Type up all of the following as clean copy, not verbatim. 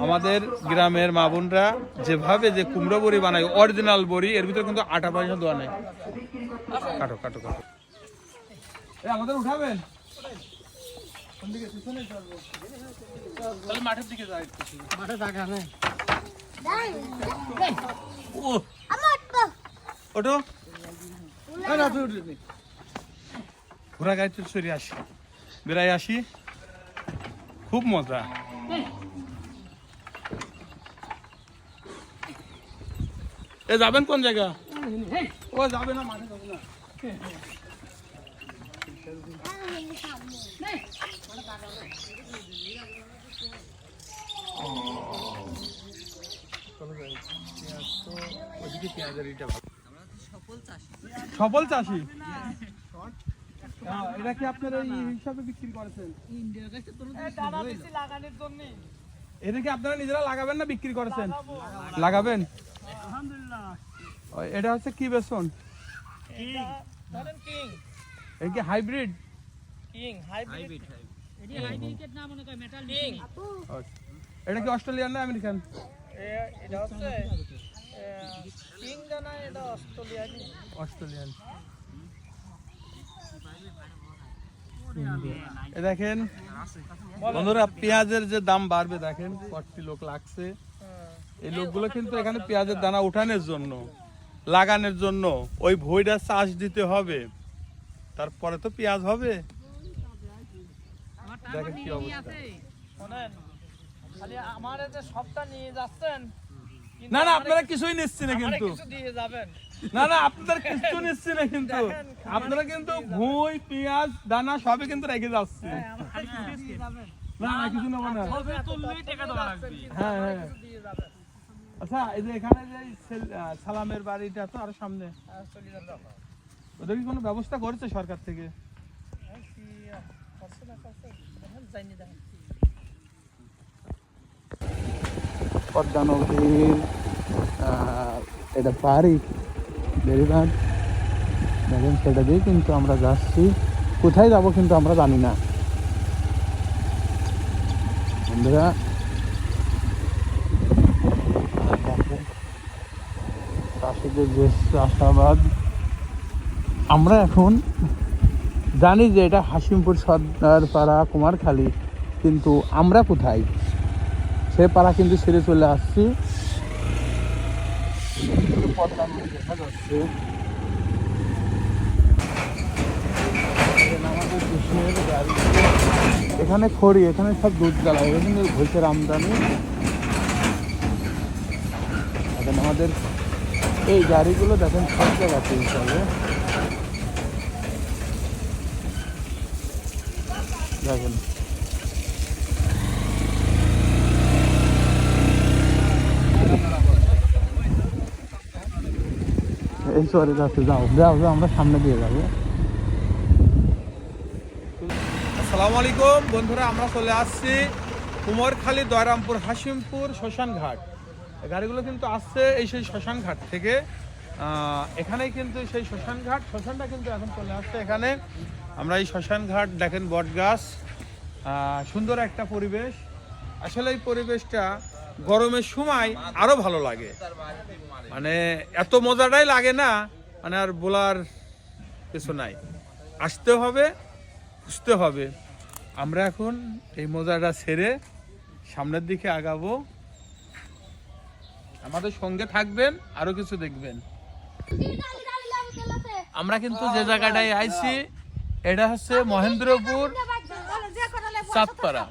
আমাদের গ্রামের মা বোনরা যেভাবে যে কুমড়ো বড়ি বানায় অরিজিনাল বড়ি, এর ভিতরে কিন্তু আটা পয়সা দেওয়া নেই। কাটো কাটো কাটো, আমাদের উঠাবেন মাঠের দিকে যাই, মাঠে জায়গা নেই। ওটো ঘোরা গাড়ি তো সরিয়ে আসি, বেড়াই আসি, খুব মজা। এ যাবেন কোন জায়গা? ও যাবে না, মাঠে যাবে না। সফল চাষি, এটা কি আপনার এই হিসাবে বিক্রি করেছেন? এটা কি আপনারা নিজেরা লাগাবেন না বিক্রি করেছেন? লাগাবেন। এটা হচ্ছে কি বেসন? এটা কি হাইব্রিড? এটা কি অস্ট্রেলিয়ান না আমেরিকান? অস্ট্রেলিয়ান। দেখেন বন্ধুরা, পেঁয়াজের যে দাম বাড়বে দেখেন, 40 লোক লাগছে। এই লোকগুলো কিন্তু এখানে পেঁয়াজের দানা উঠানোর জন্য, লাগানোর জন্য ওই ভইটা চাষ দিতে হবে, তারপরে তো পেঁয়াজ হবে। দেখেন কি অবস্থা। না না, আপনারা কিছুই নিচ্ছি না কিন্তু, না না আপনারা কিছু নিচ্ছি না কিন্তু, আপনারা কিন্তু ভুঁই পেঁয়াজ দানা সবই কিন্তু রেখে যাচ্ছে। না না কিছু নেবো না। হ্যাঁ হ্যাঁ। আচ্ছা, এই যে এখানে যে সালামের বাড়িটা তো আরো সামনে, ওদের কি কোনো ব্যবস্থা করেছে সরকার থেকে? পদ্মা নদীর এটা পারি বেরিবাঁধ দেখেন, সেটা দিয়ে কিন্তু আমরা যাচ্ছি। কোথায় যাব কিন্তু আমরা জানি না বন্ধুরা। চাষিদের যে চাষাবাদ, আমরা এখন জানি যে এটা হাসিমপুর সর্দারপাড়া কুমারখালী, কিন্তু আমরা কোথায়? সে পাড়া কিন্তু ছেড়ে চলে আসছি। পদ্মা নদী দেখা যাচ্ছে, এখানে খড়ি, এখানে সব দুধ জ্বালা, এখানে ঘোষের আমদানি। এখন আমাদের এই গাড়িগুলো দেখেন সব জায়গাতে চলে। দেখেন এই সরে যাচ্ছে, যাও যাও যাও, আমরা সামনে দিয়ে যাবো। আসসালামু আলাইকুম বন্ধুরা, আমরা চলে আসছি কুমারখালী, দয়রামপুর, হাসিমপুর শ্মশান ঘাট। গাড়িগুলো কিন্তু আসছে এই সেই শ্মশান ঘাট থেকে। এখানেই কিন্তু সেই শ্মশান ঘাট, শ্মশানটা কিন্তু এখন চলে আসছে এখানে। আমরা এই শ্মশান ঘাট দেখেন, বট গাছ, সুন্দর একটা পরিবেশ। আসলে এই পরিবেশটা গরমের সময় আরো ভালো লাগে, মানে এত মজাটাই লাগে না, মানে আর বলার কিছু নাই। আসতে হবে, খুঁজতে হবে। আমরা এখন এই মজাটা ছেড়ে সামনের দিকে আগাবো। আমাদের সঙ্গে থাকবেন, আরো কিছু দেখবেন। আমরা কিন্তু যে জায়গাটায় আইছি এটা হচ্ছে মহেন্দ্রপুর চাঁদপাড়া।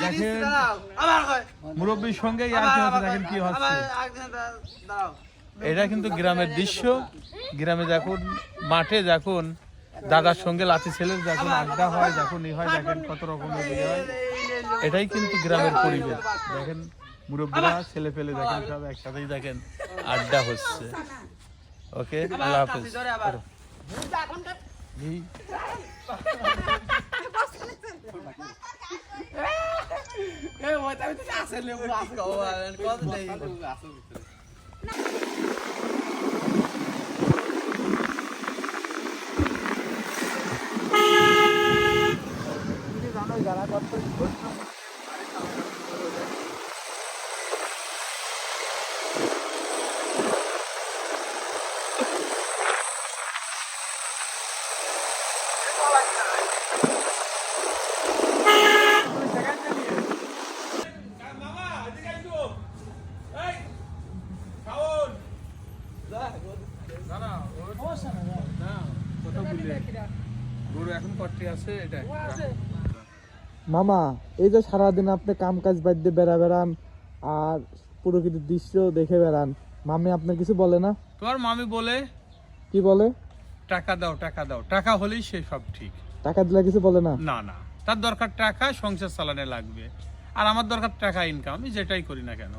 দেখেন মুরব্বীর সঙ্গে দেখেন কি হচ্ছে। এটা কিন্তু গ্রামের দৃশ্য। গ্রামে যখন মাঠে যখন দাদার সঙ্গে লাঠি ছেলের যখন আড্ডা হয়, যখন হয়, দেখেন কত রকমের বিয়ে হয়। এটাই কিন্তু গ্রামের পরিবেশ। দেখেন মুরব্বীরা ছেলে পেলে দেখেন সব একসাথেই দেখেন আড্ডা হচ্ছে। ওকে, আল্লাহ হাফেজ। গরু এখন কট্টি আছে এটা। মামা এই যে সারাদিন আপনি কাম কাজ বাদ দিয়ে বেড়ান আর প্রকৃতির দৃশ্য দেখে বেড়ান, মামি আপনার কিছু বলে না? তোমার মামি বলে কি বলে? টাকা দাও টাকা দাও, টাকা হলেই সে সব ঠিক। টাকা দিলে কিছু বলে না? না না, তার দরকার টাকা, সংসার চালানো লাগবে, আর আমার দরকার টাকা ইনকাম, আমি যেটাই করি না কেন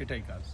এটাই কাজ।